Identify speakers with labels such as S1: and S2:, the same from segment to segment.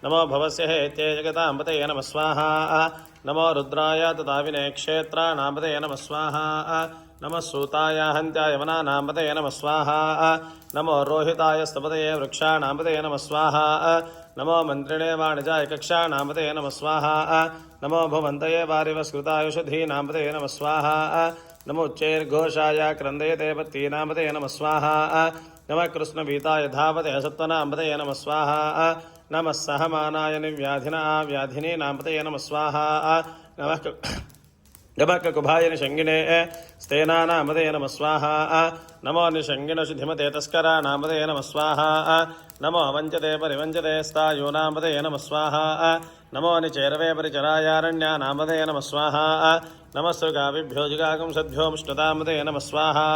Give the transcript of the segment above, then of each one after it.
S1: नमो भवस्य हेत्ये जगताम्बतये नमः स्वाहा नमो रुद्राय तथा विनेक्षेत्राणाम्बतये नमः स्वाहा नमः सूताय हन्त्याय वनानाम्बतये नमः स्वाहा नमो रोहिताय स्तपतये वृक्षाणाम्बतये नमः स्वाहा नमो मन्त्रिणे वाणिजाय कक्षाणाम्बतये नमः स्वाहा नमो भुवन्तये वारिवस्कृतायुषधीनाम्बतये नमः स्वाहा नमो उच्चैर्घोषाय क्रन्दयते पत्तीनाम्बतये नमः स्वाहा नमः कृष्णवीताय धावते सत्त्वनाम्बतये नमः स्वाहा नमः सहमानाय निव्याधिना व्याधिनीनाम्बतये नमः स्वाहा नमः ककुभाय निषङ्गिणे स्तेनानाम्बतये नमः स्वाहा नमो निषङ्गिणशुधिमते तस्कराणाम्बतये नमः स्वाहा नमो वञ्चते परिवञ्चते स्तायूनाम्बतये नमः स्वाहा नमो निचेरवे परिचरायारण्यानाम्बतये नमः स्वाहा नमः सृगाविभ्यो जिगागं सद्भ्यो मुष्टताम्बतये नमः स्वाहा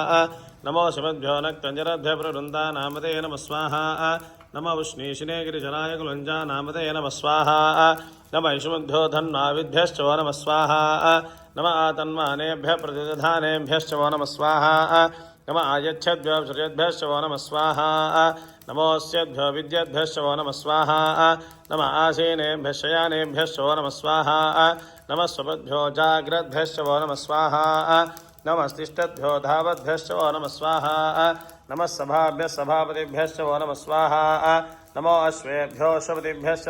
S1: नमो शिवद्भ्यो नक्तञ्जरद्भ्यो प्रवृन्दानाम्बतये नमः स्वाहा नमः उष्णीशिने गिरिजनाय कुलञ्जानाम्बतये नमः स्वाहा नमः इषुमद्भ्यो धन्वाविद्भ्यश्च वो नमः स्वाहा नमः आतन्मानेभ्यः प्रतिदधानेभ्यश्च वो नमः स्वाहा नमः आयच्छद्भ्यो श्रियद्भ्यश्च वो नमः स्वाहा नमोऽस्यद्भ्यो विद्यद्भ्यश्च वो नमः स्वाहा नमः आसीनेभ्यः शयानेभ्यश्च वो नमः स्वाहा नमः स्वपद्भ्यो जाग्रद्भ्यश्च वो नमः स्वाहा नमस्तिष्ठद्भ्यो धावद्भ्यश्च वो नमः स्वाहा नमः सभाभ्यः सभापतिभ्यश्च वो नमः स्वाहा नमो अश्वेभ्यो अश्वपतिभ्यश्च